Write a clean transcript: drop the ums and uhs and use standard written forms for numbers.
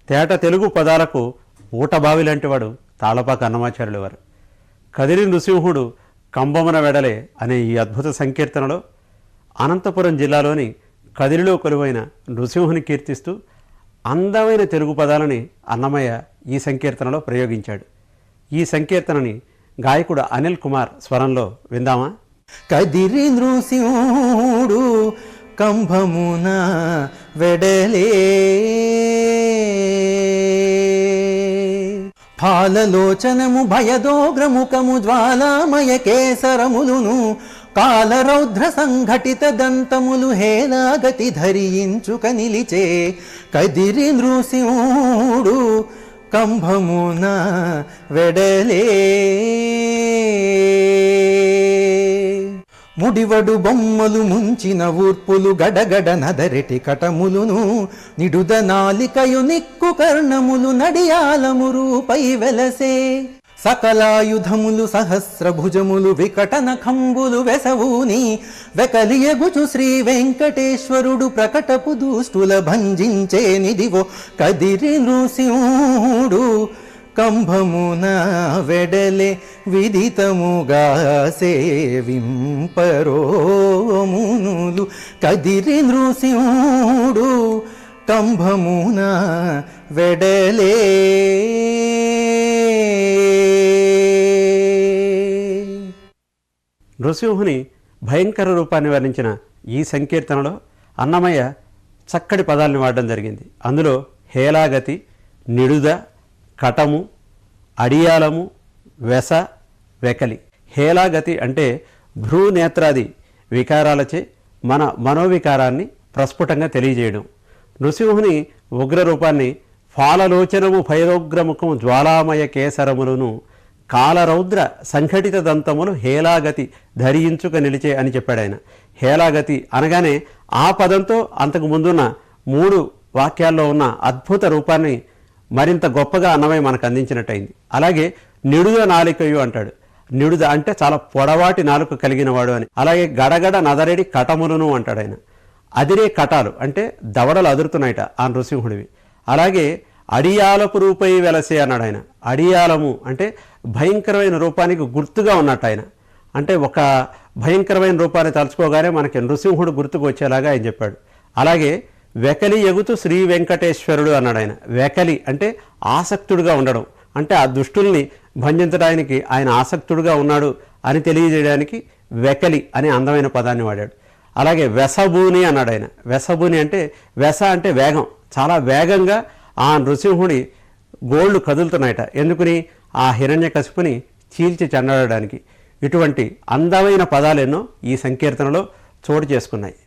తేట తెలుగు పదాలకు ఊటబావి లాంటివాడు తాళపాక అన్నమాచార్యులు వారు. కదిరి నృసింహుడు కంబమున వెడలే అనే ఈ అద్భుత సంకీర్తనలో అనంతపురం జిల్లాలోని కదిరిలో కొలువైన నృసింహుని కీర్తిస్తూ అందమైన తెలుగు పదాలని అన్నమయ్య ఈ సంకీర్తనలో ప్రయోగించాడు. ఈ సంకీర్తనని గాయకుడు అనిల్ కుమార్ స్వరంలో విందామా? కదిరి నృసింహుడు కంభమున వెడలే, ఫాలలోచనము భయదోగ్రముఖము జ్వాలామయ కేసరములును కాలరౌద్ర సంఘటిత దంతములు హేలాగతి ధరించుక నిలిచే. కదిరి నృసింహుడు కంభమున వెడలే, ముడివడు బొమ్మలు ముంచిన ఊర్పులు గడగడ నదరెటి కటములును నిడుద నాలికయు నిక్కు కర్ణములు నడియాలమురుపై వెలసే. సకలాయుధములు సహస్రభుజములు వికటన కంబులు వెసవూని వెకలియగుచు శ్రీ వెంకటేశ్వరుడు ప్రకటపు దుష్టుల భంజించే నిదివో. కదిరి నృసింహుడు కంభమున వెడలే, విదితముగా సేవింపరో మునులు. కదిరి నృసింహుడు కంభమున వెడలే. నృసింహుని భయంకర రూపాన్ని వర్ణించిన ఈ సంకీర్తనలో అన్నమయ్య చక్కటి పదాలను వాడడం జరిగింది. అందులో హేలాగతి, నిడుద, కటము, అడియాలము, వెస, వెకలి. హేలాగతి అంటే భ్రూనేత్రాది వికారాలచే మన మనోవికారాన్ని ప్రస్ఫుటంగా తెలియజేయడం. నృసింహుని ఉగ్రరూపాన్ని ఫాలలోచనము భయోగ్రముఖము జ్వాలామయ కేసరములను కాలరౌద్ర సంఘటిత దంతములు హేలాగతి ధరించుక నిలిచే అని చెప్పాడు ఆయన. హేలాగతి అనగానే ఆ పదంతో అంతకు ముందున్న 3 వాక్యాల్లో ఉన్న అద్భుత రూపాన్ని మరింత గొప్పగా అన్నమయ్య మనకు అందించినట్టయింది. అలాగే నిడుద నాలికయు అంటాడు. నిడుద అంటే చాలా పొడవాటి నాలుక కలిగిన వాడు అని. అలాగే గడగడ నదరెడి కటములను అంటాడు ఆయన. అదిరే కటాలు అంటే దవడలు అదురుతున్నాయట ఆ నృసింహుడివి. అలాగే అడియాలపు రూపై వెలసే అన్నాడు ఆయన. అడియాలము అంటే భయంకరమైన రూపానికి గుర్తుగా ఉన్నట్టు ఆయన. అంటే ఒక భయంకరమైన రూపాన్ని తలుచుకోగానే మనకి నృసింహుడు గుర్తుకు వచ్చేలాగా ఆయన చెప్పాడు. అలాగే వెకలి ఎగుతూ శ్రీ వెంకటేశ్వరుడు అన్నాడు ఆయన. వెకలి అంటే ఆసక్తుడుగా ఉండడం, అంటే ఆ దుష్టుల్ని భంజించడానికి ఆయన ఆసక్తుడుగా ఉన్నాడు అని తెలియజేయడానికి వెకలి అనే అందమైన పదాన్ని వాడాడు. అలాగే వెసబూని అన్నాడు ఆయన. వెసబూని అంటే వెస అంటే వేగం, చాలా వేగంగా ఆ నృసింహుడి గోళ్ళు కదులుతున్నాయట. ఎందుకుని? ఆ హిరణ్యకశిపుని చీల్చి చెండాడడానికి. ఇటువంటి అందమైన పదాలెన్నో ఈ సంకీర్తనలో చోటు చేసుకున్నాయి.